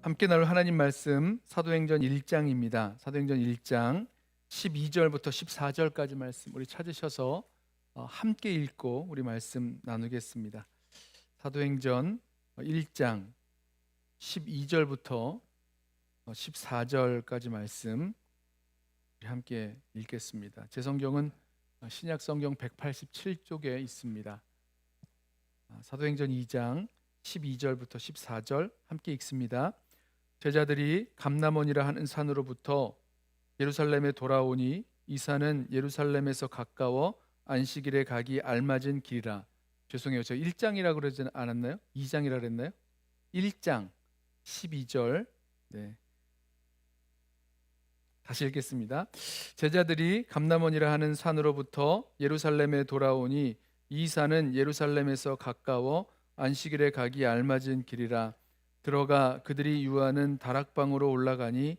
함께 나눌 하나님 말씀 사도행전 1장입니다. 사도행전 1장 12절부터 14절까지 말씀 우리 찾으셔서 함께 읽고 우리 말씀 나누겠습니다. 사도행전 1장 12절부터 14절까지 말씀 우리 함께 읽겠습니다. 제 성경은 신약 성경 187쪽에 있습니다. 사도행전 2장 12절부터 14절 함께 읽습니다. 제자들이 감람원이라 하는 산으로부터 예루살렘에 돌아오니 이 산은 예루살렘에서 가까워 안식일에 가기 알맞은 길이라. 죄송해요, 저 1장이라 그러지 않았나요? 2장이라 그랬나요? 1장 12절. 네, 다시 읽겠습니다. 제자들이 감람원이라 하는 산으로부터 예루살렘에 돌아오니 이 산은 예루살렘에서 가까워 안식일에 가기 알맞은 길이라. 들어가 그들이 유하는 다락방으로 올라가니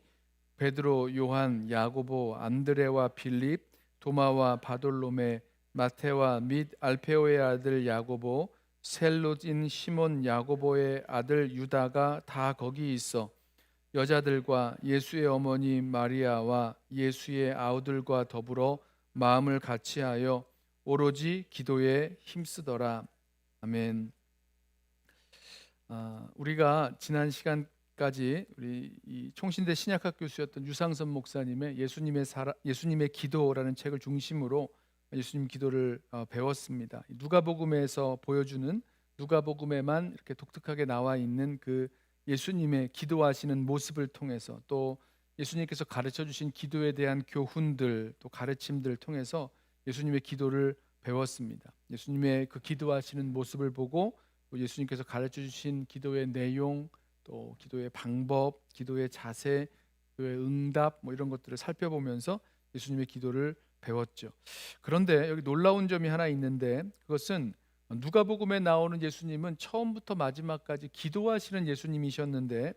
베드로, 요한, 야고보, 안드레와 빌립, 도마와 바돌로메, 마테와 및 알페오의 아들 야고보, 셀롯인 시몬 야고보의 아들 유다가 다 거기 있어 여자들과 예수의 어머니 마리아와 예수의 아우들과 더불어 마음을 같이하여 오로지 기도에 힘쓰더라. 아멘. 우리가 지난 시간까지 우리 이 총신대 신약학 교수였던 유상선 목사님의 예수님의 기도라는 책을 중심으로 예수님 기도를 배웠습니다. 누가복음에서 보여주는 누가복음에만 이렇게 독특하게 나와 있는 그 예수님의 기도하시는 모습을 통해서 또 예수님께서 가르쳐 주신 기도에 대한 교훈들 또 가르침들을 통해서 예수님의 기도를 배웠습니다. 예수님의 그 기도하시는 모습을 보고 예수님께서 가르쳐 주신 기도의 내용, 또 기도의 방법, 기도의 자세, 기도의 응답 이런 것들을 살펴보면서 예수님의 기도를 배웠죠. 그런데 여기 놀라운 점이 하나 있는데 그것은 누가복음에 나오는 예수님은 처음부터 마지막까지 기도하시는 예수님이셨는데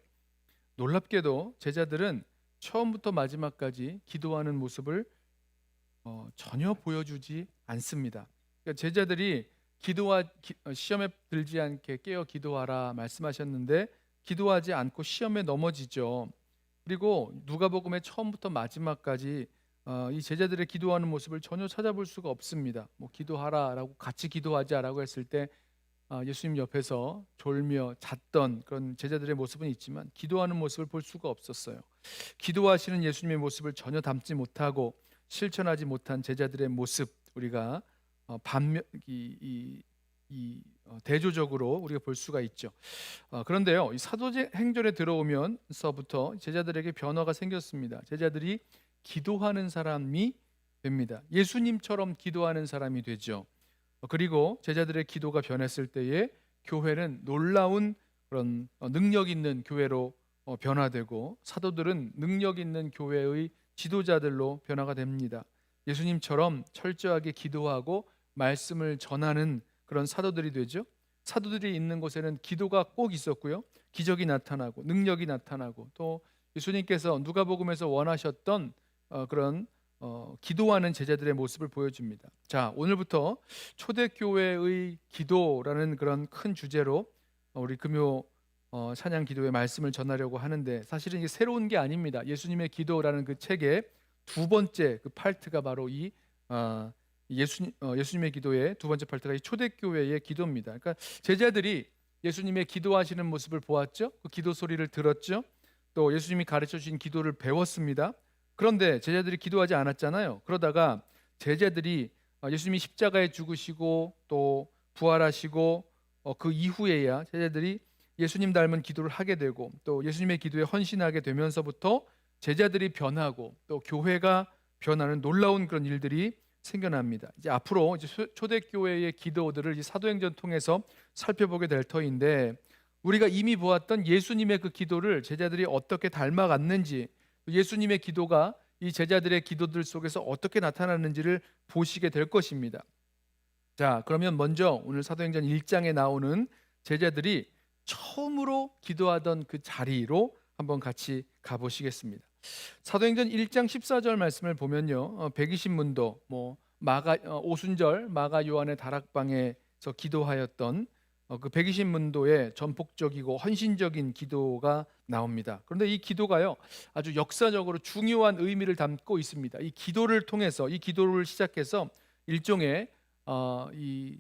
놀랍게도 제자들은 처음부터 마지막까지 기도하는 모습을 전혀 보여주지 않습니다. 그러니까 제자들이 시험에 들지 않게 깨어 기도하라 말씀하셨는데 기도하지 않고 시험에 넘어지죠. 그리고 누가복음의 처음부터 마지막까지 이 제자들의 기도하는 모습을 전혀 찾아볼 수가 없습니다. 기도하라라고 같이 기도하자라고 했을 때 예수님 옆에서 졸며 잤던 그런 제자들의 모습은 있지만 기도하는 모습을 볼 수가 없었어요. 기도하시는 예수님의 모습을 전혀 담지 못하고 실천하지 못한 제자들의 모습 우리가 대조적으로 우리가 볼 수가 있죠. 그런데요, 이 사도행전에 들어오면서부터 제자들에게 변화가 생겼습니다. 제자들이 기도하는 사람이 됩니다. 예수님처럼 기도하는 사람이 되죠. 그리고 제자들의 기도가 변했을 때에 교회는 놀라운 그런 능력 있는 교회로 변화되고 사도들은 능력 있는 교회의 지도자들로 변화가 됩니다. 예수님처럼 철저하게 기도하고 말씀을 전하는 그런 사도들이 되죠. 사도들이 있는 곳에는 기도가 꼭 있었고요. 기적이 나타나고 능력이 나타나고 또 예수님께서 누가복음에서 원하셨던 그런 기도하는 제자들의 모습을 보여줍니다. 자, 오늘부터 초대교회의 기도라는 그런 큰 주제로 우리 금요 찬양 기도의 말씀을 전하려고 하는데 사실은 이게 새로운 게 아닙니다. 예수님의 기도라는 그 책의 두 번째 그 파트가 바로 이 예수님의 기도의 두 번째 파트가 이 초대교회의 기도입니다. 그러니까 제자들이 예수님의 기도하시는 모습을 보았죠. 그 기도 소리를 들었죠. 또 예수님이 가르쳐 주신 기도를 배웠습니다. 그런데 제자들이 기도하지 않았잖아요. 그러다가 제자들이 예수님이 십자가에 죽으시고 또 부활하시고 그 이후에야 제자들이 예수님 닮은 기도를 하게 되고 또 예수님의 기도에 헌신하게 되면서부터 제자들이 변하고 또 교회가 변하는 놀라운 그런 일들이 생겨납니다. 이제 앞으로 이제 초대교회의 기도들을 사도행전 통해서 살펴보게 될 터인데 우리가 이미 보았던 예수님의 그 기도를 제자들이 어떻게 닮아갔는지 예수님의 기도가 이 제자들의 기도들 속에서 어떻게 나타나는지를 보시게 될 것입니다. 자, 그러면 먼저 오늘 사도행전 1장에 나오는 제자들이 처음으로 기도하던 그 자리로 한번 같이 가보시겠습니다. 사도행전 1장 14절 말씀을 보면요, 120문도 오순절 마가 요한의 다락방에서 기도하였던 그 120문도의 전폭적이고 헌신적인 기도가 나옵니다. 그런데 이 기도가요, 아주 역사적으로 중요한 의미를 담고 있습니다. 이 기도를 통해서, 이 기도를 시작해서 일종의 이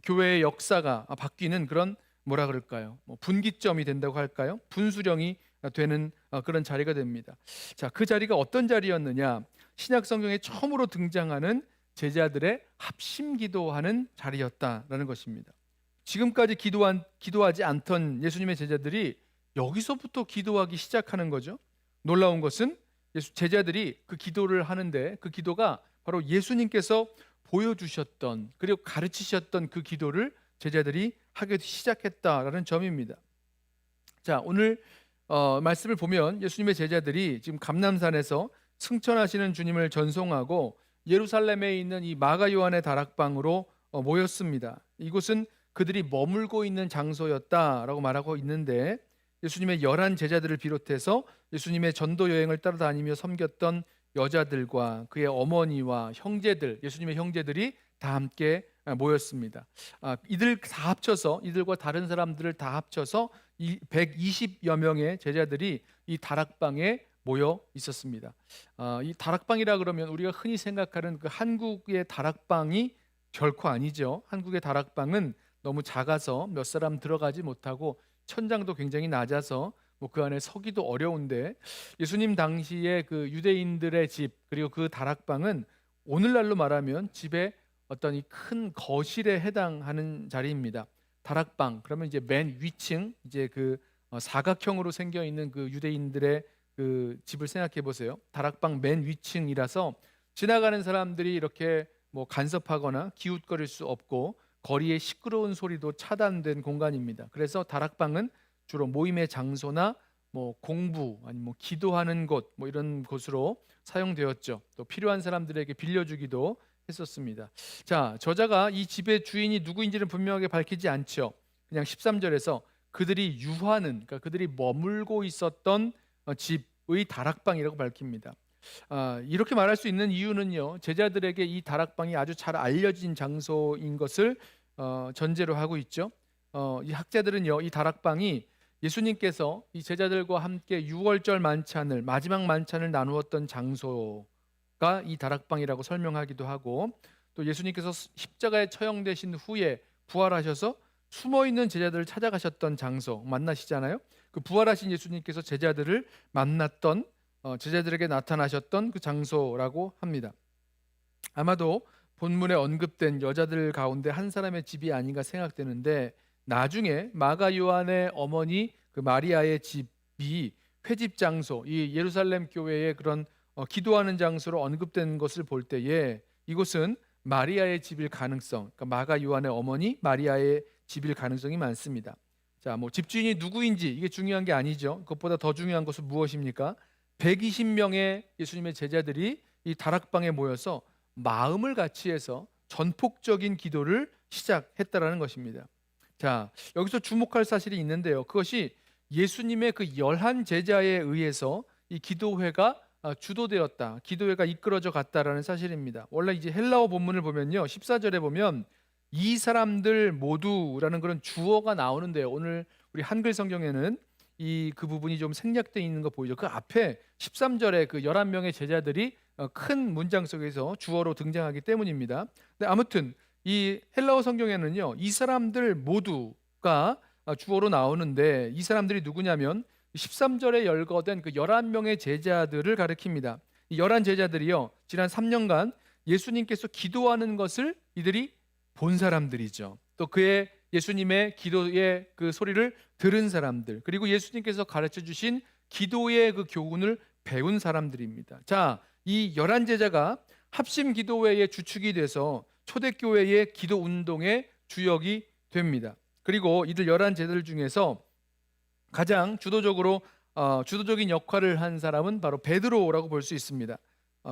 교회의 역사가 바뀌는 그런, 뭐라 그럴까요? 뭐 분기점이 된다고 할까요? 분수령이 되는 그런 자리가 됩니다. 자, 그 자리가 어떤 자리였느냐? 신약 성경에 처음으로 등장하는 제자들의 합심 기도하는 자리였다라는 것입니다. 지금까지 기도하지 않던 예수님의 제자들이 여기서부터 기도하기 시작하는 거죠. 놀라운 것은 제자들이 그 기도를 하는데, 그 기도가 바로 예수님께서 보여주셨던, 그리고 가르치셨던 그 기도를 제자들이 하기 시작했다라는 점입니다. 자, 오늘 말씀을 보면 예수님의 제자들이 지금 감람산에서 승천하시는 주님을 전송하고 예루살렘에 있는 이 마가 요한의 다락방으로 모였습니다. 이곳은 그들이 머물고 있는 장소였다라고 말하고 있는데, 예수님의 11 제자들을 비롯해서 예수님의 전도 여행을 따라다니며 섬겼던 여자들과 그의 어머니와 형제들, 예수님의 형제들이 다 함께 모였습니다. 이들 다 합쳐서, 이들과 다른 사람들을 다 합쳐서 120여 명의 제자들이 이 다락방에 모여 있었습니다. 이 다락방이라 그러면 우리가 흔히 생각하는 그 한국의 다락방이 결코 아니죠. 한국의 다락방은 너무 작아서 몇 사람 들어가지 못하고 천장도 굉장히 낮아서 그 안에 서기도 어려운데, 예수님 당시에 그 유대인들의 집, 그리고 그 다락방은 오늘날로 말하면 집의 어떤 이 큰 거실에 해당하는 자리입니다. 다락방 그러면 이제 맨 위층, 이제 그 사각형으로 생겨 있는 그 유대인들의 그 집을 생각해 보세요. 다락방 맨 위층이라서 지나가는 사람들이 이렇게 뭐 간섭하거나 기웃거릴 수 없고 거리의 시끄러운 소리도 차단된 공간입니다. 그래서 다락방은 주로 모임의 장소나 뭐 공부 아니면 뭐 기도하는 곳, 뭐 이런 곳으로 사용되었죠. 또 필요한 사람들에게 빌려주기도 했었습니다. 자, 저자가 이 집의 주인이 누구인지는 분명하게 밝히지 않죠. 그냥 13절에서 그들이 유하는, 그러니까 그들이 머물고 있었던 집의 다락방이라고 밝힙니다. 이렇게 말할 수 있는 이유는요, 제자들에게 이 다락방이 아주 잘 알려진 장소인 것을 전제로 하고 있죠. 이 학자들은요, 이 다락방이 예수님께서 이 제자들과 함께 유월절 만찬을, 마지막 만찬을 나누었던 장소가 이 다락방이라고 설명하기도 하고, 또 예수님께서 십자가에 처형되신 후에 부활하셔서 숨어있는 제자들을 찾아가셨던 장소 만나시잖아요. 그 부활하신 예수님께서 제자들을 만났던, 제자들에게 나타나셨던 그 장소라고 합니다. 아마도 본문에 언급된 여자들 가운데 한 사람의 집이 아닌가 생각되는데, 나중에 마가 요한의 어머니 그 마리아의 집이 회집 장소, 이 예루살렘 교회의 그런 기도하는 장소로 언급된 것을 볼 때에 이곳은 마리아의 집일 가능성, 그러니까 마가 요한의 어머니 마리아의 집일 가능성이 많습니다. 자, 뭐 집주인이 누구인지 이게 중요한 게 아니죠. 그것보다 더 중요한 것은 무엇입니까? 120명의 예수님의 제자들이 이 다락방에 모여서 마음을 같이 해서 전폭적인 기도를 시작했다라는 것입니다. 자, 여기서 주목할 사실이 있는데요. 그것이 예수님의 그 11 제자에 의해서 이 기도회가 주도되었다, 기도회가 이끌어져 갔다라는 사실입니다. 원래 이제 헬라어 본문을 보면요, 14절에 보면 이 사람들 모두라는 그런 주어가 나오는데요. 오늘 우리 한글 성경에는 그 부분이 좀 생략되어 있는 거 보이죠. 그 앞에 13절에 그 11명의 제자들이 큰 문장 속에서 주어로 등장하기 때문입니다. 근데 아무튼 이 헬라어 성경에는요, 이 사람들 모두가 주어로 나오는데, 이 사람들이 누구냐면 13절에 열거된 그 11명의 제자들을 가리킵니다. 이 11 제자들이요, 지난 3년간 예수님께서 기도하는 것을 이들이 본 사람들이죠. 또 그의 예수님의 기도의 그 소리를 들은 사람들, 그리고 예수님께서 가르쳐 주신 기도의 그 교훈을 배운 사람들입니다. 자, 이 11 제자가 합심 기도회의 주축이 돼서 초대교회의 기도 운동의 주역이 됩니다. 그리고 이들 11 제자들 중에서 가장 주도적인 역할을 한 사람은 바로 베드로라고 볼 수 있습니다.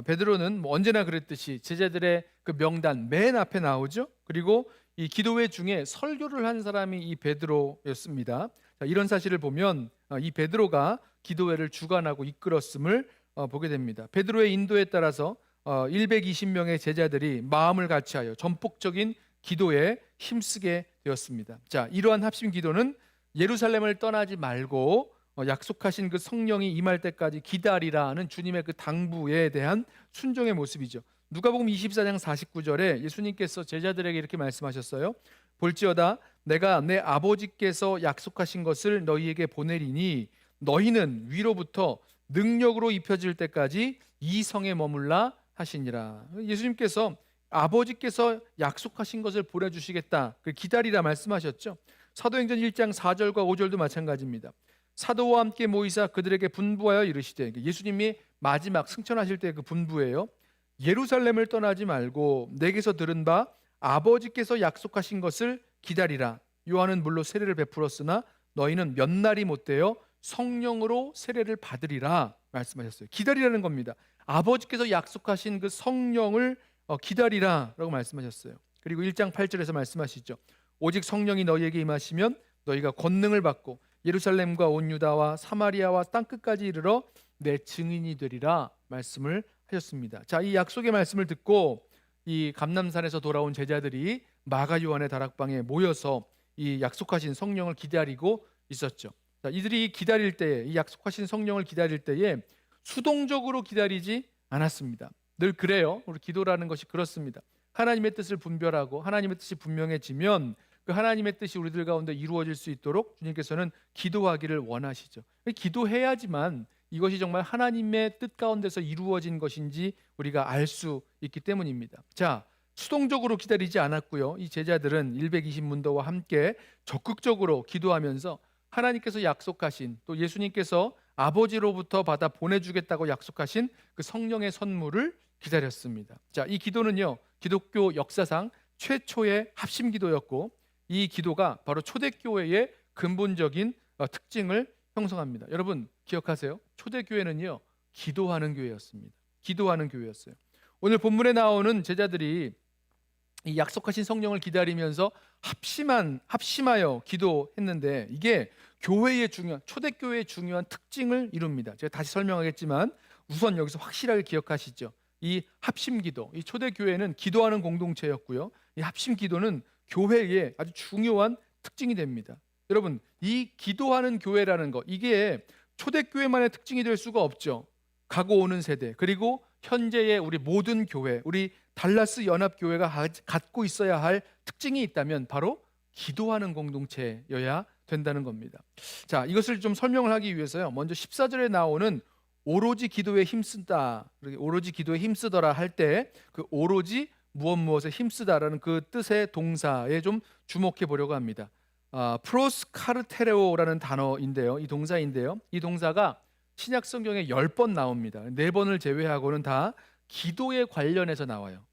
베드로는 뭐 언제나 그랬듯이 제자들의 그 명단 맨 앞에 나오죠. 그리고 이 기도회 중에 설교를 한 사람이 이 베드로였습니다. 자, 이런 사실을 보면 이 베드로가 기도회를 주관하고 이끌었음을 보게 됩니다. 베드로의 인도에 따라서 120명의 제자들이 마음을 같이하여 전폭적인 기도에 힘쓰게 되었습니다. 자, 이러한 합심 기도는 예루살렘을 떠나지 말고 약속하신 그 성령이 임할 때까지 기다리라는 주님의 그 당부에 대한 순종의 모습이죠. 누가복음 24장 49절에 예수님께서 제자들에게 이렇게 말씀하셨어요. 볼지어다 내가 내 아버지께서 약속하신 것을 너희에게 보내리니 너희는 위로부터 능력으로 입혀질 때까지 이 성에 머물라 하시니라. 예수님께서 아버지께서 약속하신 것을 보내주시겠다, 기다리라 말씀하셨죠. 사도행전 1장 4절과 5절도 마찬가지입니다. 사도와 함께 모이사 그들에게 분부하여 이르시되, 예수님이 마지막 승천하실 때 그 분부예요. 예루살렘을 떠나지 말고 내게서 들은 바 아버지께서 약속하신 것을 기다리라. 요한은 물로 세례를 베풀었으나 너희는 몇 날이 못되어 성령으로 세례를 받으리라 말씀하셨어요. 기다리라는 겁니다. 아버지께서 약속하신 그 성령을 기다리라라고 말씀하셨어요. 그리고 1장 8절에서 말씀하시죠. 오직 성령이 너희에게 임하시면 너희가 권능을 받고 예루살렘과 온 유다와 사마리아와 땅끝까지 이르러 내 증인이 되리라 말씀을 하셨습니다. 자, 이 약속의 말씀을 듣고 이 감람산에서 돌아온 제자들이 마가 요한의 다락방에 모여서 이 약속하신 성령을 기다리고 있었죠. 자, 이들이 기다릴 때에, 이 약속하신 성령을 기다릴 때에 수동적으로 기다리지 않았습니다. 늘 그래요. 우리 기도라는 것이 그렇습니다. 하나님의 뜻을 분별하고 하나님의 뜻이 분명해지면 그 하나님의 뜻이 우리들 가운데 이루어질 수 있도록 주님께서는 기도하기를 원하시죠. 기도해야지만 이것이 정말 하나님의 뜻 가운데서 이루어진 것인지 우리가 알 수 있기 때문입니다. 자, 수동적으로 기다리지 않았고요. 이 제자들은 120문도와 함께 적극적으로 기도하면서 하나님께서 약속하신, 또 예수님께서 아버지로부터 받아 보내주겠다고 약속하신 그 성령의 선물을 기다렸습니다. 자, 이 기도는요, 기독교 역사상 최초의 합심 기도였고, 이 기도가 바로 초대교회의 근본적인 특징을 형성합니다. 여러분 기억하세요? 초대교회는요, 기도하는 교회였습니다. 기도하는 교회였어요. 오늘 본문에 나오는 제자들이 이 약속하신 성령을 기다리면서 합심하여 기도했는데, 이게 교회의 중요한, 초대교회의 중요한 특징을 이룹니다. 제가 다시 설명하겠지만 우선 여기서 확실하게 기억하시죠. 이 합심기도, 이 초대교회는 기도하는 공동체였고요, 이 합심기도는 교회의 아주 중요한 특징이 됩니다. 여러분, 이 기도하는 교회라는 것, 이게 초대교회만의 특징이 될 수가 없죠. 가고 오는 세대, 그리고 현재의 우리 모든 교회, 우리 달라스 연합교회가 갖고 있어야 할 특징이 있다면 바로 기도하는 공동체여야 된다는 겁니다. 자, 이것을 좀 설명을 하기 위해서요, 먼저 14절에 나오는 오로지 기도에 힘쓰다, 오로지 기도에 힘쓰더라 할 때 그 오로지 무엇에 힘쓰다라는 그 뜻의 동사에 좀 주목해 보려고 합니다. 프로스카르테레오라는 단어인데요, 이 동사인데요, 이 동사가 신약 성경에 10번 나옵니다. 4번을 제외하고는 다 기도에 관련해서 나와요.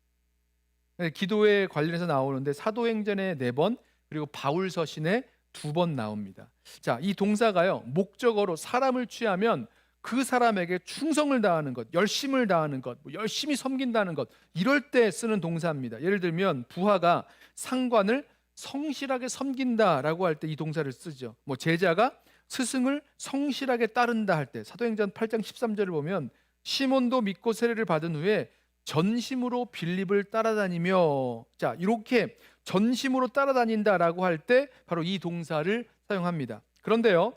기도에 관련해서 나오는데 사도행전에 4번, 그리고 바울 서신에 2번 나옵니다. 자, 이 동사가요, 목적어로 사람을 취하면 그 사람에게 충성을 다하는 것, 열심을 다하는 것, 열심히 섬긴다는 것, 이럴 때 쓰는 동사입니다. 예를 들면 부하가 상관을 성실하게 섬긴다라고 할 때 이 동사를 쓰죠. 제자가 스승을 성실하게 따른다 할 때, 사도행전 8장 13절을 보면 시몬도 믿고 세례를 받은 후에 전심으로 빌립을 따라다니며, 자, 이렇게 전심으로 따라다닌다라고 할 때 바로 이 동사를 사용합니다. 그런데요,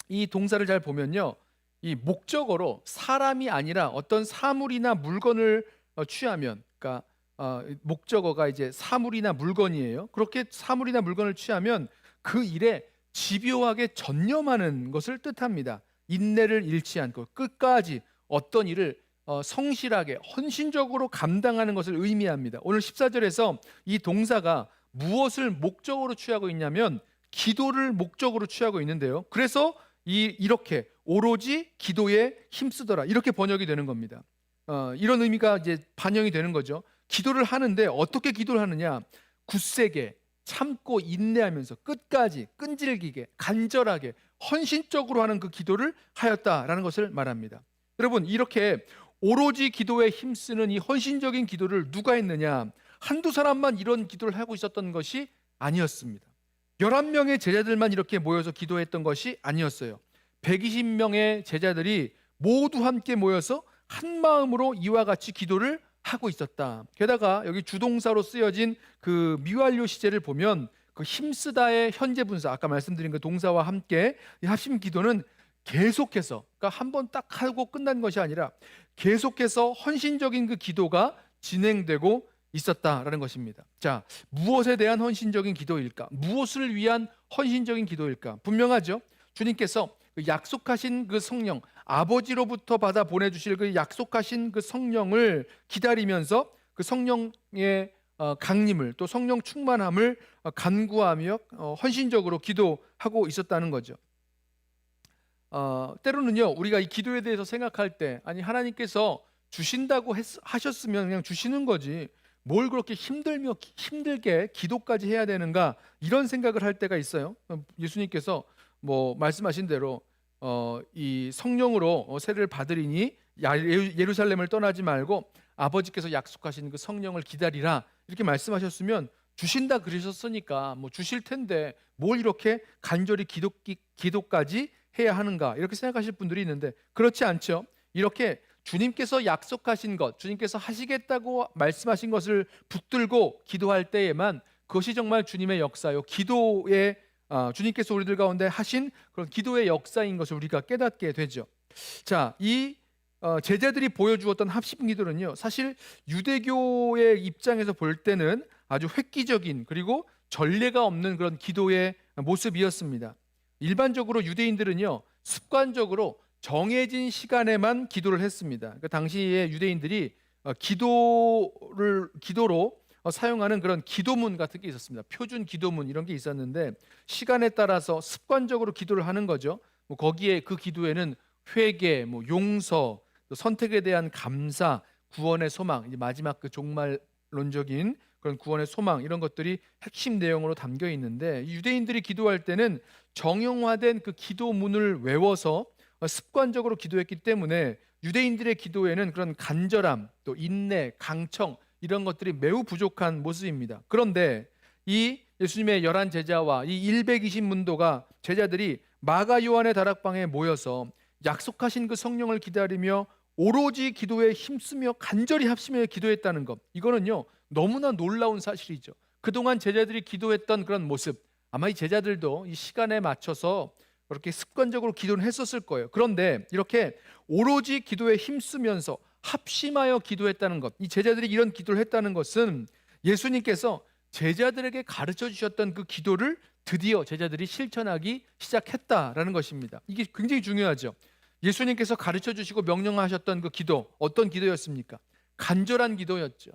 이 동사를 잘 보면요, 이 목적어로 사람이 아니라 어떤 사물이나 물건을 취하면, 그러니까 목적어가 이제 사물이나 물건이에요. 그렇게 사물이나 물건을 취하면 그 일에 집요하게 전념하는 것을 뜻합니다. 인내를 잃지 않고 끝까지 어떤 일을 성실하게 헌신적으로 감당하는 것을 의미합니다. 오늘 14절에서 이 동사가 무엇을 목적으로 취하고 있냐면 기도를 목적으로 취하고 있는데요, 그래서 이렇게 오로지 기도에 힘쓰더라, 이렇게 번역이 되는 겁니다. 이런 의미가 이제 반영이 되는 거죠. 기도를 하는데 어떻게 기도를 하느냐? 굳세게 참고 인내하면서 끝까지 끈질기게 간절하게 헌신적으로 하는 그 기도를 하였다라는 것을 말합니다. 여러분, 이렇게 오로지 기도에 힘쓰는 이 헌신적인 기도를 누가 했느냐? 한두 사람만 이런 기도를 하고 있었던 것이 아니었습니다. 11명의 제자들만 이렇게 모여서 기도했던 것이 아니었어요. 120명의 제자들이 모두 함께 모여서 한 마음으로 이와 같이 기도를 하고 있었다. 게다가 여기 주동사로 쓰여진 그 미완료 시제를 보면 그 힘쓰다의 현재 분사, 아까 말씀드린 그 동사와 함께 이 합심 기도는 계속해서, 그러니까 한 번 딱 하고 끝난 것이 아니라 계속해서 헌신적인 그 기도가 진행되고 있었다라는 것입니다. 자, 무엇에 대한 헌신적인 기도일까? 무엇을 위한 헌신적인 기도일까? 분명하죠. 주님께서 그 약속하신 그 성령, 아버지로부터 받아 보내주실 그 약속하신 그 성령을 기다리면서 그 성령의 강림을, 또 성령 충만함을 간구하며 헌신적으로 기도하고 있었다는 거죠. 때로는요, 우리가 이 기도에 대해서 생각할 때, 아니 하나님께서 주신다고 하셨으면 그냥 주시는 거지, 뭘 그렇게 힘들게 기도까지 해야 되는가, 이런 생각을 할 때가 있어요. 예수님께서 뭐 말씀하신 대로 이 성령으로 세례를 받으리니 예루살렘을 떠나지 말고 아버지께서 약속하신 그 성령을 기다리라, 이렇게 말씀하셨으면 주신다 그러셨으니까 뭐 주실 텐데 뭘 이렇게 간절히 기도까지 해야 하는가, 이렇게 생각하실 분들이 있는데, 그렇지 않죠. 이렇게 주님께서 약속하신 것, 주님께서 하시겠다고 말씀하신 것을 붙들고 기도할 때에만 그것이 정말 주님의 역사요, 기도의 주님께서 우리들 가운데 하신 그런 기도의 역사인 것을 우리가 깨닫게 되죠. 자, 이 제자들이 보여주었던 합심 기도는요, 사실 유대교의 입장에서 볼 때는 아주 획기적인, 그리고 전례가 없는 그런 기도의 모습이었습니다. 일반적으로 유대인들은요, 습관적으로 정해진 시간에만 기도를 했습니다. 그 당시에 유대인들이 기도로 사용하는 그런 기도문 같은 게 있었습니다. 표준 기도문 이런 게 있었는데, 시간에 따라서 습관적으로 기도를 하는 거죠. 뭐 거기에 그 기도에는 회개, 뭐 용서, 또 선택에 대한 감사, 구원의 소망, 이제 마지막 그 종말론적인 그런 구원의 소망, 이런 것들이 핵심 내용으로 담겨 있는데, 유대인들이 기도할 때는 정형화된 그 기도문을 외워서 습관적으로 기도했기 때문에 유대인들의 기도에는 그런 간절함, 또 인내, 강청, 이런 것들이 매우 부족한 모습입니다. 그런데 이 예수님의 11 제자와 이 120문도가 제자들이 마가 요한의 다락방에 모여서 약속하신 그 성령을 기다리며 오로지 기도에 힘쓰며 간절히 합심해 기도했다는 것, 이거는요 너무나 놀라운 사실이죠. 그동안 제자들이 기도했던 그런 모습, 아마 이 제자들도 이 시간에 맞춰서 그렇게 습관적으로 기도를 했었을 거예요. 그런데 이렇게 오로지 기도에 힘쓰면서 합심하여 기도했다는 것, 이 제자들이 이런 기도를 했다는 것은 예수님께서 제자들에게 가르쳐 주셨던 그 기도를 드디어 제자들이 실천하기 시작했다라는 것입니다. 이게 굉장히 중요하죠. 예수님께서 가르쳐 주시고 명령하셨던 그 기도, 어떤 기도였습니까? 간절한 기도였죠.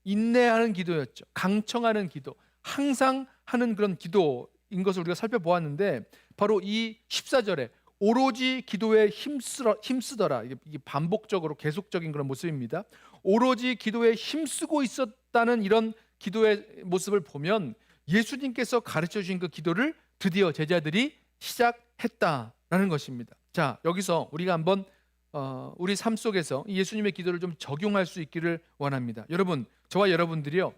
인내하는 기도였죠. 강청하는 기도, 항상 하는 그런 기도인 것을 우리가 살펴보았는데, 바로 이 14절에 오로지 기도에 힘쓰더라, 이게 반복적으로 계속적인 그런 모습입니다. 오로지 기도에 힘쓰고 있었다는 이런 기도의 모습을 보면 예수님께서 가르쳐 주신 그 기도를 드디어 제자들이 시작했다라는 것입니다. 자, 여기서 우리가 한번 우리 삶 속에서 예수님의 기도를 좀 적용할 수 있기를 원합니다. 여러분, 저와 여러분들이요,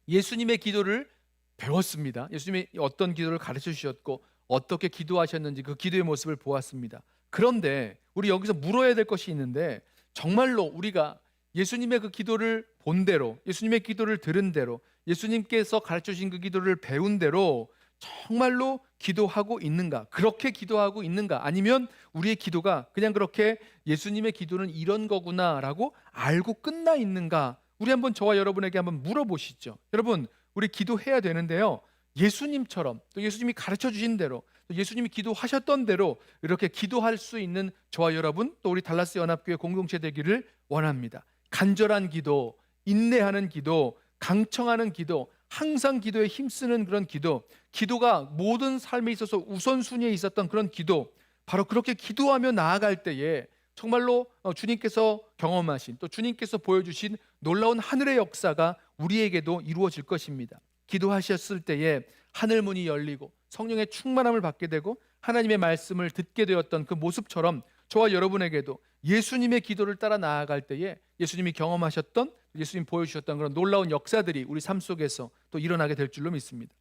예수님의 기도를 배웠습니다. 예수님이 어떤 기도를 가르쳐 주셨고 어떻게 기도하셨는지 그 기도의 모습을 보았습니다. 그런데 우리 여기서 물어야 될 것이 있는데, 정말로 우리가 예수님의 그 기도를 본 대로, 예수님의 기도를 들은 대로, 예수님께서 가르쳐 주신 그 기도를 배운 대로 정말로 기도하고 있는가? 그렇게 기도하고 있는가? 아니면 우리의 기도가 그냥 그렇게 예수님의 기도는 이런 거구나라고 알고 끝나 있는가? 우리 한번 저와 여러분에게 한번 물어보시죠. 여러분, 우리 기도해야 되는데요, 예수님처럼, 또 예수님이 가르쳐 주신 대로, 또 예수님이 기도하셨던 대로 이렇게 기도할 수 있는 저와 여러분, 또 우리 달라스 연합교회 공동체 되기를 원합니다. 간절한 기도, 인내하는 기도, 강청하는 기도, 항상 기도에 힘쓰는 그런 기도, 기도가 모든 삶에 있어서 우선순위에 있었던 그런 기도, 바로 그렇게 기도하며 나아갈 때에 정말로 주님께서 경험하신, 또 주님께서 보여주신 놀라운 하늘의 역사가 우리에게도 이루어질 것입니다. 기도하셨을 때에 하늘 문이 열리고 성령의 충만함을 받게 되고 하나님의 말씀을 듣게 되었던 그 모습처럼 저와 여러분에게도 예수님의 기도를 따라 나아갈 때에 예수님이 경험하셨던, 예수님 보여주셨던 그런 놀라운 역사들이 우리 삶 속에서 또 일어나게 될 줄로 믿습니다.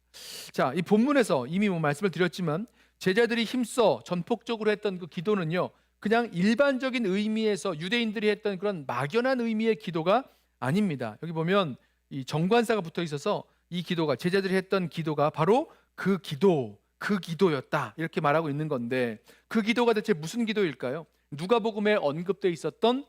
자, 이 본문에서 이미 말씀을 드렸지만 제자들이 힘써 전폭적으로 했던 그 기도는요, 그냥 일반적인 의미에서 유대인들이 했던 그런 막연한 의미의 기도가 아닙니다. 여기 보면 이 정관사가 붙어 있어서 이 기도가 제자들이 했던 기도가 바로 그 기도였다 이렇게 말하고 있는 건데 그 기도가 대체 무슨 기도일까요? 누가복음에 언급되어 있었던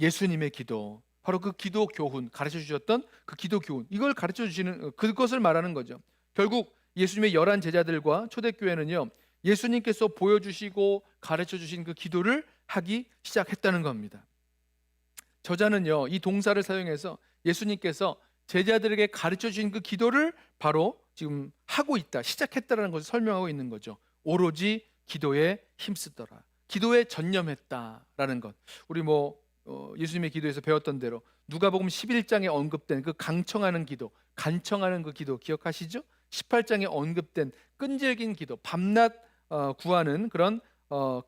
예수님의 기도, 바로 그 기도 교훈, 가르쳐 주셨던 그 기도 교훈, 이걸 가르쳐 주시는 그것을 말하는 거죠. 결국 예수님의 11 제자들과 초대교회는요, 예수님께서 보여주시고 가르쳐 주신 그 기도를 하기 시작했다는 겁니다. 저자는요, 이 동사를 사용해서 예수님께서 제자들에게 가르쳐 주신 그 기도를 바로 지금 하고 있다, 시작했다라는 것을 설명하고 있는 거죠. 오로지 기도에 힘쓰더라, 기도에 전념했다라는 것. 우리 예수님의 기도에서 배웠던 대로 누가복음 11장에 언급된 그 간청하는 그 기도 기억하시죠? 18장에 언급된 끈질긴 기도, 밤낮 구하는 그런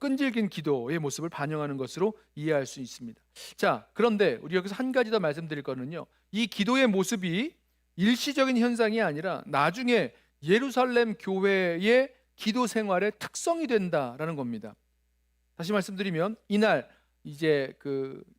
끈질긴 기도의 모습을 반영하는 것으로 이해할 수 있습니다. 자, 그런데 우리 여기서 한 가지 더 말씀드릴 거는요, 이 기도의 모습이 일시적인 현상이 아니라 나중에 예루살렘 교회의 기도 생활의 특성이 된다라는 겁니다. 다시 말씀드리면 이날 이제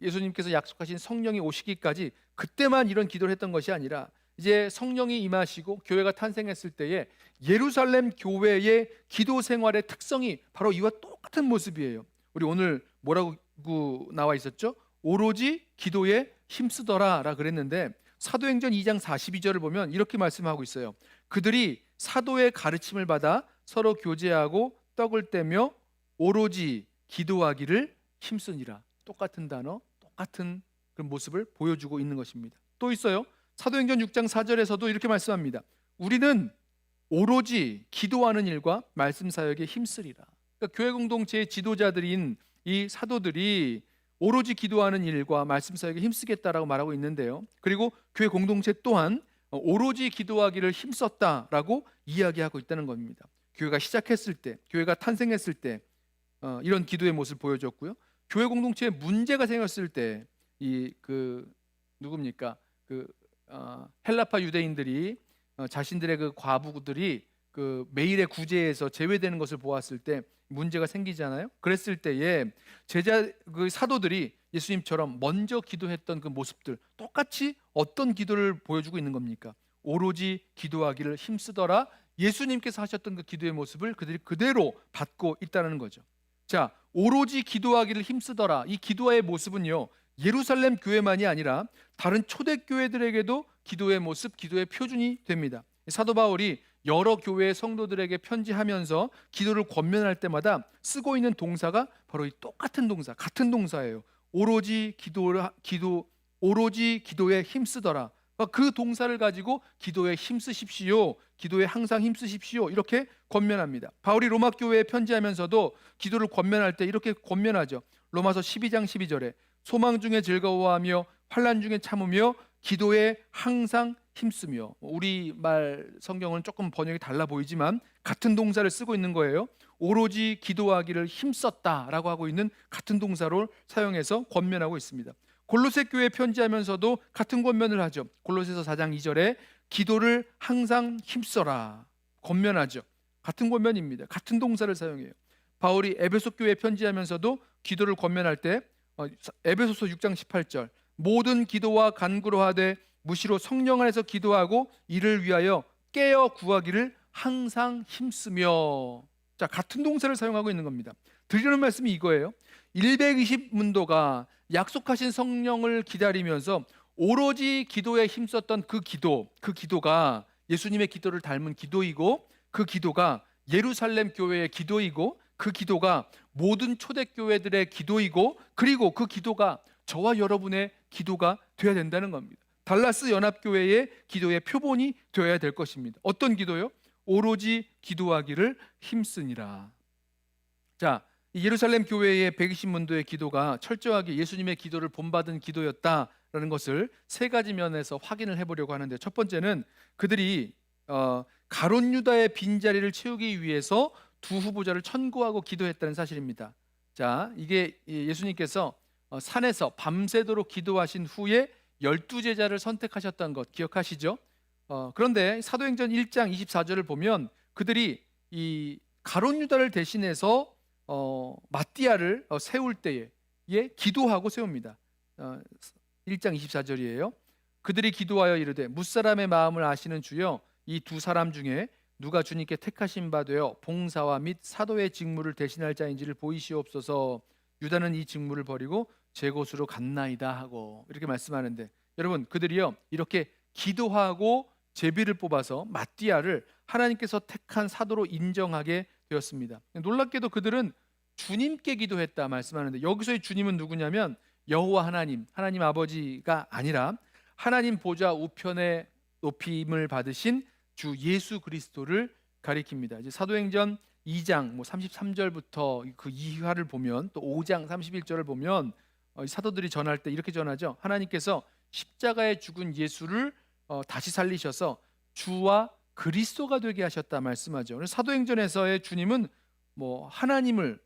예수님께서 약속하신 성령이 오시기까지 그때만 이런 기도를 했던 것이 아니라 이제 성령이 임하시고 교회가 탄생했을 때에 예루살렘 교회의 기도 생활의 특성이 바로 이와 똑같은 모습이에요. 우리 오늘 뭐라고 나와 있었죠? 오로지 기도에 힘쓰더라라 그랬는데 사도행전 2장 42절을 보면 이렇게 말씀하고 있어요. 그들이 사도의 가르침을 받아 서로 교제하고 떡을 떼며 오로지 기도하기를 힘쓰니라. 똑같은 단어, 똑같은 그런 모습을 보여주고 있는 것입니다. 또 있어요. 사도행전 6장 4절에서도 이렇게 말씀합니다. 우리는 오로지 기도하는 일과 말씀 사역에 힘쓰리라. 그러니까 교회 공동체의 지도자들인 이 사도들이 오로지 기도하는 일과 말씀 사역에 힘쓰겠다라고 말하고 있는데요. 그리고 교회 공동체 또한 오로지 기도하기를 힘썼다라고 이야기하고 있다는 겁니다. 교회가 시작했을 때, 교회가 탄생했을 때 이런 기도의 모습을 보여줬고요. 교회 공동체에 문제가 생겼을 때 누굽니까? 헬라파 유대인들이 자신들의 그 과부들이 매일의 구제에서 제외되는 것을 보았을 때 문제가 생기잖아요. 그랬을 때에 사도들이 예수님처럼 먼저 기도했던 그 모습들 똑같이 어떤 기도를 보여주고 있는 겁니까? 오로지 기도하기를 힘쓰더라. 예수님께서 하셨던 그 기도의 모습을 그들이 그대로 받고 있다는 거죠. 자, 오로지 기도하기를 힘쓰더라. 이 기도의 모습은요, 예루살렘 교회만이 아니라 다른 초대교회들에게도 기도의 모습, 기도의 표준이 됩니다. 사도 바울이 여러 교회의 성도들에게 편지하면서 기도를 권면할 때마다 쓰고 있는 동사가 바로 이 똑같은 동사, 같은 동사예요. 오로지 기도에 힘쓰더라. 그 동사를 가지고 기도에 힘쓰십시오, 기도에 항상 힘쓰십시오, 이렇게 권면합니다. 바울이 로마 교회에 편지하면서도 기도를 권면할 때 이렇게 권면하죠. 로마서 12장 12절에 소망 중에 즐거워하며 환난 중에 참으며 기도에 항상 힘쓰며. 우리말 성경은 조금 번역이 달라 보이지만 같은 동사를 쓰고 있는 거예요. 오로지 기도하기를 힘썼다라고 하고 있는 같은 동사를 사용해서 권면하고 있습니다. 골로새 교회에 편지하면서도 같은 권면을 하죠. 골로새서 4장 2절에 기도를 항상 힘써라 권면하죠. 같은 권면입니다. 같은 동사를 사용해요. 바울이 에베소 교회에 편지하면서도 기도를 권면할 때 에베소서 6장 18절 모든 기도와 간구로 하되 무시로 성령 안에서 기도하고 이를 위하여 깨어 구하기를 항상 힘쓰며. 자, 같은 동사를 사용하고 있는 겁니다. 드리는 말씀이 이거예요. 120문도가 약속하신 성령을 기다리면서 오로지 기도에 힘썼던 그 기도가 예수님의 기도를 닮은 기도이고, 그 기도가 예루살렘 교회의 기도이고, 그 기도가 모든 초대교회들의 기도이고, 그리고 그 기도가 저와 여러분의 기도가 되어야 된다는 겁니다. 달라스 연합교회의 기도의 표본이 되어야 될 것입니다. 어떤 기도요? 오로지 기도하기를 힘쓰니라. 자, 예루살렘 교회의 120문도의 기도가 철저하게 예수님의 기도를 본받은 기도였다라는 것을 세 가지 면에서 확인을 해보려고 하는데, 첫 번째는 그들이 가룟 유다의 빈자리를 채우기 위해서 두 후보자를 천구하고 기도했다는 사실입니다. 자, 이게 예수님께서 산에서 밤새도록 기도하신 후에 12제자를 선택하셨던 것 기억하시죠? 그런데 사도행전 1장 24절을 보면 그들이 이 가룟 유다를 대신해서 마띠아를 세울 때에 기도하고 세웁니다. 1장 24절이에요. 그들이 기도하여 이르되 무사람의 마음을 아시는 주여 이 두 사람 중에 누가 주님께 택하신 바 되어 봉사와 및 사도의 직무를 대신할 자인지를 보이시옵소서. 유다는 이 직무를 버리고 제 곳으로 갔나이다 하고 이렇게 말씀하는데, 여러분 그들이요 이렇게 기도하고 제비를 뽑아서 마띠아를 하나님께서 택한 사도로 인정하게 되었습니다. 놀랍게도 그들은 주님께 기도했다 말씀하는데, 여기서의 주님은 누구냐면 여호와 하나님, 하나님 아버지가 아니라 하나님 보좌 우편에 높임을 받으신 주 예수 그리스도를 가리킵니다. 이제 사도행전 2장 33절부터 그 이하를 보면, 또 5장 31절을 보면 사도들이 전할 때 이렇게 전하죠. 하나님께서 십자가에 죽은 예수를 다시 살리셔서 주와 그리스도가 되게 하셨다 말씀하죠. 그래서 사도행전에서의 주님은 하나님을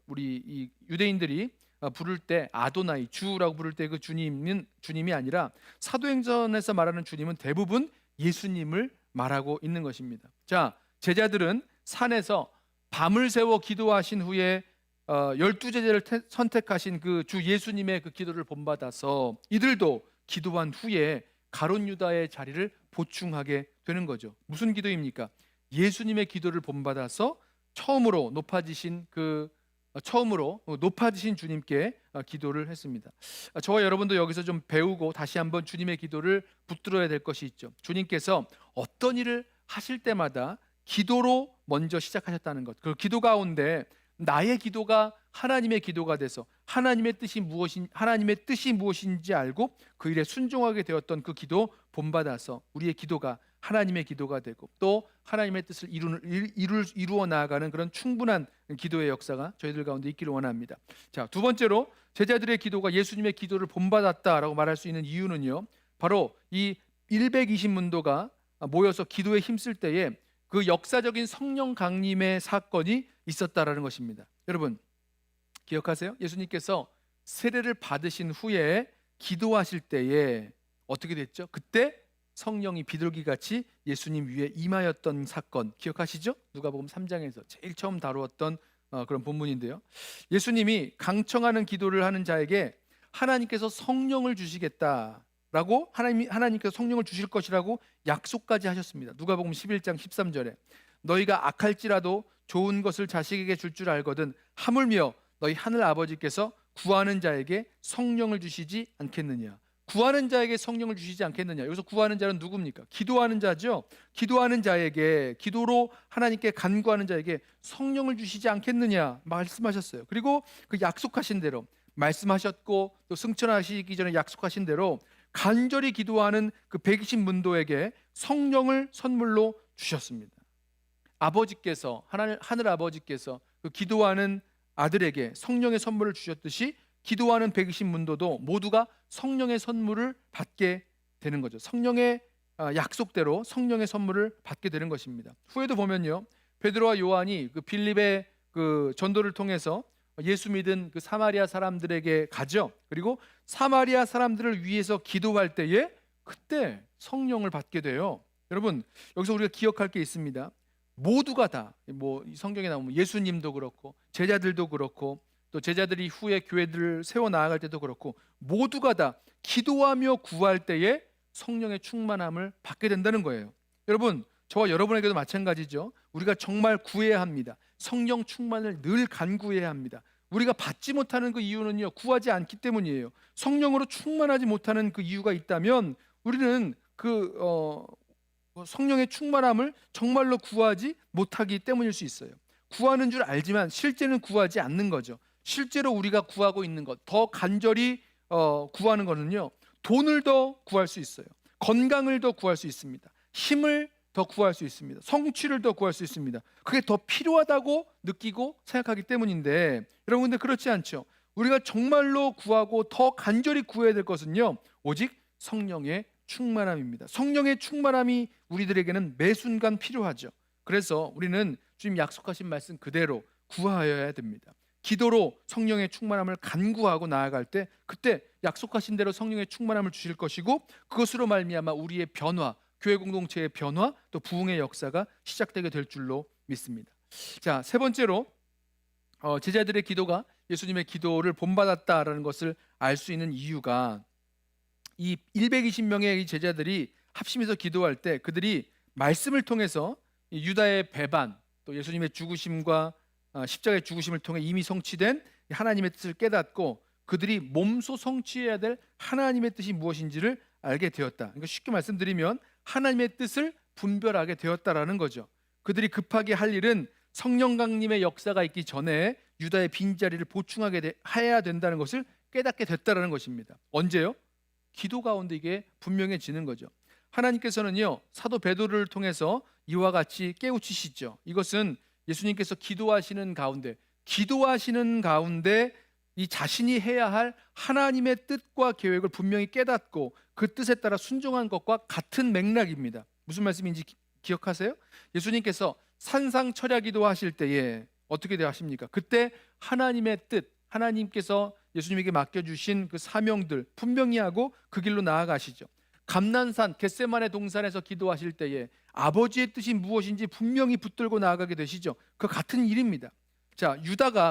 우리 이 유대인들이 부를 때 아도나이, 주라고 부를 때 그 주님은 주님이 아니라 사도행전에서 말하는 주님은 대부분 예수님을 말하고 있는 것입니다. 자, 제자들은 산에서 밤을 새워 기도하신 후에 12제자를 선택하신 그 주 예수님의 그 기도를 본받아서 이들도 기도한 후에 가룟 유다의 자리를 보충하게 되는 거죠. 무슨 기도입니까? 예수님의 기도를 본받아서 처음으로 높아지신 주님께 기도를 했습니다. 저와 여러분도 여기서 좀 배우고 다시 한번 주님의 기도를 붙들어야 될 것이 있죠. 주님께서 어떤 일을 하실 때마다 기도로 먼저 시작하셨다는 것. 그 기도 가운데 나의 기도가 하나님의 기도가 돼서 하나님의 뜻이 무엇인지 알고 그 일에 순종하게 되었던 그 기도 본받아서 우리의 기도가 하나님의 기도가 되고 또 하나님의 뜻을 이루어 나아가는 그런 충분한 기도의 역사가 저희들 가운데 있기를 원합니다. 자, 두 번째로 제자들의 기도가 예수님의 기도를 본받았다라고 말할 수 있는 이유는요, 바로 이 120문도가 모여서 기도에 힘쓸 때에 그 역사적인 성령 강림의 사건이 있었다라는 것입니다. 여러분 기억하세요? 예수님께서 세례를 받으신 후에 기도하실 때에 어떻게 됐죠? 그때 성령이 비둘기같이 예수님 위에 임하였던 사건 기억하시죠? 누가복음 3장에서 제일 처음 다루었던 그런 본문인데요. 예수님이 강청하는 기도를 하는 자에게 하나님께서 성령을 주시겠다라고 하나님께서 성령을 주실 것이라고 약속까지 하셨습니다. 누가복음 11장 13절에 너희가 악할지라도 좋은 것을 자식에게 줄 줄 알거든 하물며 너희 하늘 아버지께서 구하는 자에게 성령을 주시지 않겠느냐. 구하는 자에게 성령을 주시지 않겠느냐. 여기서 구하는 자는 누굽니까? 기도하는 자죠. 기도하는 자에게, 기도로 하나님께 간구하는 자에게 성령을 주시지 않겠느냐 말씀하셨어요. 그리고 그 약속하신 대로 말씀하셨고 또 승천하시기 전에 약속하신 대로 간절히 기도하는 그 120문도에게 성령을 선물로 주셨습니다. 아버지께서 하늘 아버지께서 그 기도하는 아들에게 성령의 선물을 주셨듯이 기도하는 120문도도 모두가 성령의 선물을 받게 되는 거죠. 성령의 약속대로 성령의 선물을 받게 되는 것입니다. 후에도 보면요, 베드로와 요한이 그 빌립의 그 전도를 통해서 예수 믿은 그 사마리아 사람들에게 가죠. 그리고 사마리아 사람들을 위해서 기도할 때에 그때 성령을 받게 돼요. 여러분 여기서 우리가 기억할 게 있습니다. 모두가 다 성경에 나오면 예수님도 그렇고 제자들도 그렇고 또 제자들이 후에 교회들을 세워 나아갈 때도 그렇고 모두가 다 기도하며 구할 때에 성령의 충만함을 받게 된다는 거예요. 여러분 저와 여러분에게도 마찬가지죠. 우리가 정말 구해야 합니다. 성령 충만을 늘 간구해야 합니다. 우리가 받지 못하는 그 이유는요, 구하지 않기 때문이에요. 성령으로 충만하지 못하는 그 이유가 있다면 우리는 성령의 충만함을 정말로 구하지 못하기 때문일 수 있어요. 구하는 줄 알지만 실제는 구하지 않는 거죠. 실제로 우리가 구하고 있는 것, 더 간절히 구하는 것은요, 돈을 더 구할 수 있어요. 건강을 더 구할 수 있습니다. 힘을 더 구할 수 있습니다. 성취를 더 구할 수 있습니다. 그게 더 필요하다고 느끼고 생각하기 때문인데, 여러분 근데 그렇지 않죠. 우리가 정말로 구하고 더 간절히 구해야 될 것은요, 오직 성령의 충만함입니다. 성령의 충만함이 우리들에게는 매 순간 필요하죠. 그래서 우리는 주님 약속하신 말씀 그대로 구하여야 됩니다. 기도로 성령의 충만함을 간구하고 나아갈 때 그때 약속하신 대로 성령의 충만함을 주실 것이고 그것으로 말미암아 우리의 변화, 교회 공동체의 변화, 또 부흥의 역사가 시작되게 될 줄로 믿습니다. 자, 세 번째로 제자들의 기도가 예수님의 기도를 본받았다라는 것을 알 수 있는 이유가 이 120명의 제자들이 합심해서 기도할 때 그들이 말씀을 통해서 이 유다의 배반, 또 예수님의 죽으심과 십자가의 죽으심을 통해 이미 성취된 하나님의 뜻을 깨닫고 그들이 몸소 성취해야 될 하나님의 뜻이 무엇인지를 알게 되었다. 그러니까 쉽게 말씀드리면 하나님의 뜻을 분별하게 되었다라는 거죠. 그들이 급하게 할 일은 성령 강림의 역사가 있기 전에 유다의 빈자리를 보충하게 해야 된다는 것을 깨닫게 됐다라는 것입니다. 언제요? 기도 가운데 이게 분명해지는 거죠. 하나님께서는요, 사도 베드로를 통해서 이와 같이 깨우치시죠. 이것은 예수님께서 기도하시는 가운데 이 자신이 해야 할 하나님의 뜻과 계획을 분명히 깨닫고 그 뜻에 따라 순종한 것과 같은 맥락입니다. 무슨 말씀인지 기억하세요? 예수님께서 산상철야기도 하실 때에 어떻게 하십니까? 그때 하나님의 뜻, 하나님께서 예수님에게 맡겨주신 그 사명들 분명히 하고 그 길로 나아가시죠. 감난산 겟세마네 동산에서 기도하실 때에 아버지의 뜻이 무엇인지 분명히 붙들고 나아가게 되시죠. 그 같은 일입니다. 자,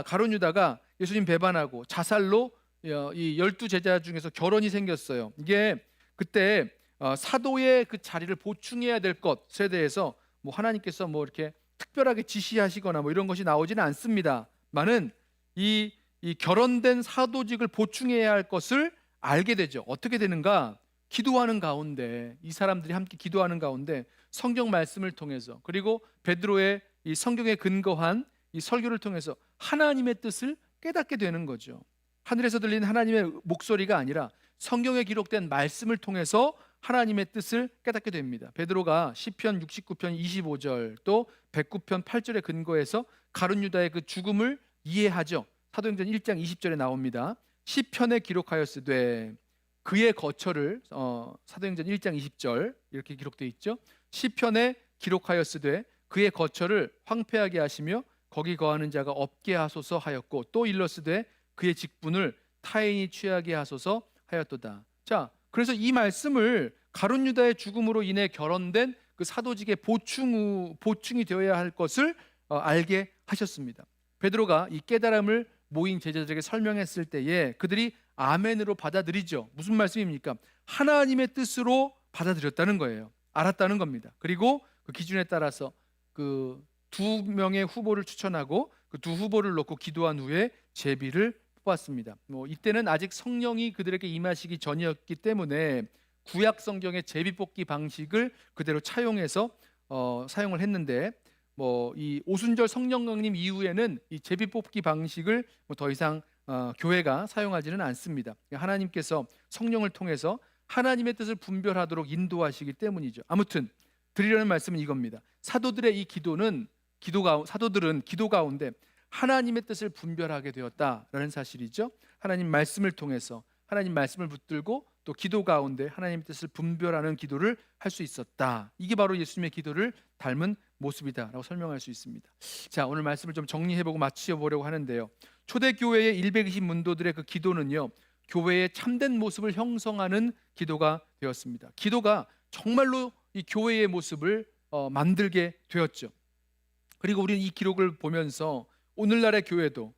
가룟 유다가 예수님 배반하고 자살로 이 12제자 중에서 결혼이 생겼어요. 이게 그때 사도의 그 자리를 보충해야 될 것에 대해서 뭐 하나님께서 뭐 이렇게 특별하게 지시하시거나 뭐 이런 것이 나오지는 않습니다만은 이 결혼된 사도직을 보충해야 할 것을 알게 되죠. 어떻게 되는가? 기도하는 가운데, 이 사람들이 함께 기도하는 가운데 성경 말씀을 통해서, 그리고 베드로의 이 성경에 근거한 이 설교를 통해서 하나님의 뜻을 깨닫게 되는 거죠. 하늘에서 들리는 하나님의 목소리가 아니라 성경에 기록된 말씀을 통해서 하나님의 뜻을 깨닫게 됩니다. 베드로가 시편 69편 25절 또 109편 8절에 근거해서 가룟 유다의 그 죽음을 이해하죠. 사도행전 1장 20절에 나옵니다. 시편에 기록하였으되 그의 거처를 사도행전 1장 20절 이렇게 기록되어 있죠. 시편에 기록하였으되 그의 거처를 황폐하게 하시며 거기 거하는 자가 없게 하소서 하였고 또 일렀으되 그의 직분을 타인이 취하게 하소서 하였도다. 자, 그래서 이 말씀을 가룟 유다의 죽음으로 인해 결혼된 그 사도직의 보충이 되어야 할 것을 알게 하셨습니다. 베드로가 이 깨달음을 모인 제자들에게 설명했을 때에 그들이 아멘으로 받아들이죠. 무슨 말씀입니까? 하나님의 뜻으로 받아들였다는 거예요. 알았다는 겁니다. 그리고 그 기준에 따라서 그 두 명의 후보를 추천하고 그 두 후보를 놓고 기도한 후에 제비를 뽑았습니다. 이때는 아직 성령이 그들에게 임하시기 전이었기 때문에 구약 성경의 제비 뽑기 방식을 그대로 차용해서 사용을 했는데 이 오순절 성령 강림 이후에는 이 제비 뽑기 방식을 더 이상 교회가 사용하지는 않습니다. 하나님께서 성령을 통해서 하나님의 뜻을 분별하도록 인도하시기 때문이죠. 아무튼 드리려는 말씀은 이겁니다. 사도들의 이 사도들은 기도 가운데 하나님의 뜻을 분별하게 되었다라는 사실이죠. 하나님 말씀을 통해서 하나님 말씀을 붙들고 또 기도 가운데 하나님의 뜻을 분별하는 기도를 할 수 있었다. 이게 바로 예수님의 기도를 닮은 모습이다라고 설명할 수 있습니다. 자, 오늘 말씀을 좀 정리해보고 마치려고 하는데요. 초대교회의 120 문도들의 그 기도는요, 교회의 참된 모습을 형성하는 기도가 되었습니다. 기도가 정말로 이 교회의 모습을 만들게 되었죠. 그리고 우리는 이 기록을 보면서 오늘날의 교회도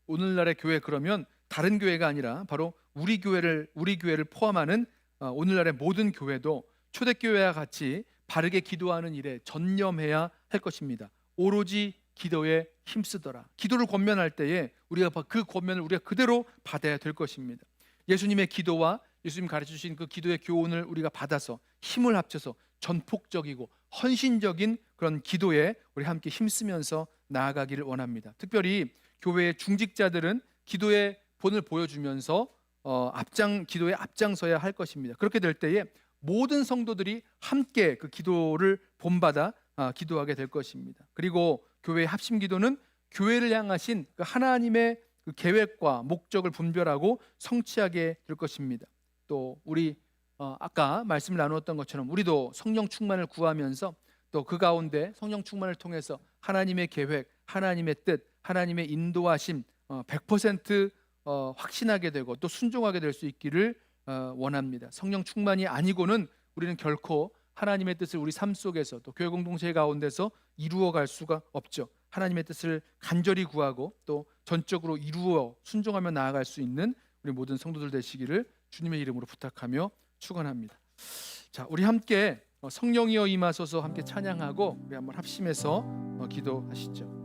오늘날의 교회 그러면 다른 교회가 아니라 바로 우리 교회를 포함하는 오늘날의 모든 교회도 초대교회와 같이 바르게 기도하는 일에 전념해야 할 것입니다. 오로지 기도에 힘쓰더라. 기도를 권면할 때에 우리가 그 권면을 우리가 그대로 받아야 될 것입니다. 예수님의 기도와 예수님 가르쳐주신 그 기도의 교훈을 우리가 받아서 힘을 합쳐서 전폭적이고 헌신적인 그런 기도에 우리 함께 힘쓰면서 나아가기를 원합니다. 특별히 교회의 중직자들은 기도의 본을 보여주면서 기도에 앞장서야 할 것입니다. 그렇게 될 때에 모든 성도들이 함께 그 기도를 본받아 기도하게 될 것입니다. 그리고 교회의 합심 기도는 교회를 향하신 그 하나님의 그 계획과 목적을 분별하고 성취하게 될 것입니다. 또 우리 아까 말씀을 나누었던 것처럼 우리도 성령 충만을 구하면서 또 그 가운데 성령 충만을 통해서 하나님의 계획, 하나님의 뜻, 하나님의 인도하심 100% 확신하게 되고 또 순종하게 될 수 있기를 원합니다. 성령 충만이 아니고는 우리는 결코 하나님의 뜻을 우리 삶 속에서 또 교회 공동체 가운데서 이루어갈 수가 없죠. 하나님의 뜻을 간절히 구하고 또 전적으로 이루어 순종하며 나아갈 수 있는 우리 모든 성도들 되시기를 주님의 이름으로 부탁하며 축원합니다. 자, 우리 함께 성령이여 임하소서 함께 찬양하고 우리 한번 합심해서 기도하시죠.